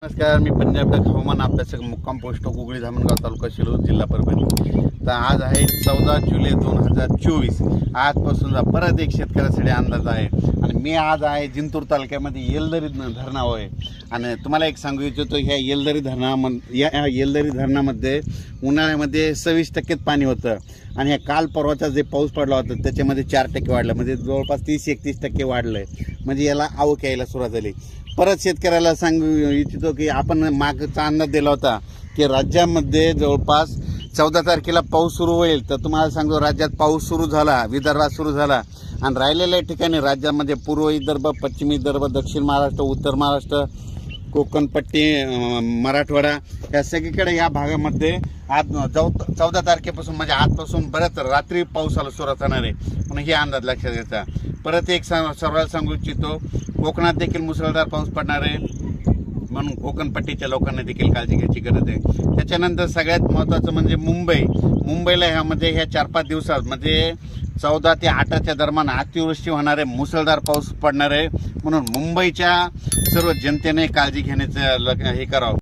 नमस्कार, मी पंजाब हवामान अभ्यासक मुक्काम पोस्ट गुगळी धामणगाव तालुका शिरूर जिल्हा परभणी। तर आज आहे 14 जुलै 2024। आजपासून परत एक शेतकऱ्यासाठी अंदाज आहे आणि मी आज आहे जिंतूर तालुक्यामध्ये येलदरी धरणावर आहे। आणि तुम्हाला एक सांगू इच्छितो, ह्या येलदरी धरणामध्ये उन्हाळ्यामध्ये 26% पाणी होतं आणि ह्या काल परवाचा जे पाऊस पडला होता त्याच्यामध्ये 4% वाढलं, म्हणजे जवळपास 30-31% वाढलं आहे। म्हणजे याला आवक यायला सुरुवात झाली। परत शेतकऱ्याला सांगू इच्छितो की आपण मागचा अंदाज दिला होता की राज्यामध्ये जवळपास 14 तारखेला पाऊस सुरू होईल। तर तुम्हाला सांगतो, राज्यात पाऊस सुरू झाला, विदर्भात सुरू झाला आणि राहिलेल्या ठिकाणी राज्यामध्ये पूर्व विदर्भ, पश्चिम विदर्भ, दक्षिण महाराष्ट्र, उत्तर महाराष्ट्र, कोकणपट्टी, मराठवाडा या सगळीकडे या भागामध्ये आज 14 तारखेपासून म्हणजे आजपासून बऱ्याच रात्री पावसाला सुरुवात होणार आहे म्हणून हे अंदाज लक्षात घ्यायचा। परत एक सर्वांना सांगू इच्छितो, कोकणात देखील मुसळधार पाऊस पडणार आहे म्हणून कोकणपट्टीच्या लोकांना देखील काळजी घ्यायची गरज आहे। त्याच्यानंतर सगळ्यात महत्त्वाचं म्हणजे मुंबईला ह्यामध्ये ह्या 4-5 दिवसात म्हणजे 14 ते 8च्या दरम्यान अतिवृष्टी होणार आहे, मुसळधार पाऊस पडणार आहे म्हणून मुंबईच्या सर्व जनतेने काळजी घेण्याचं हे करावं।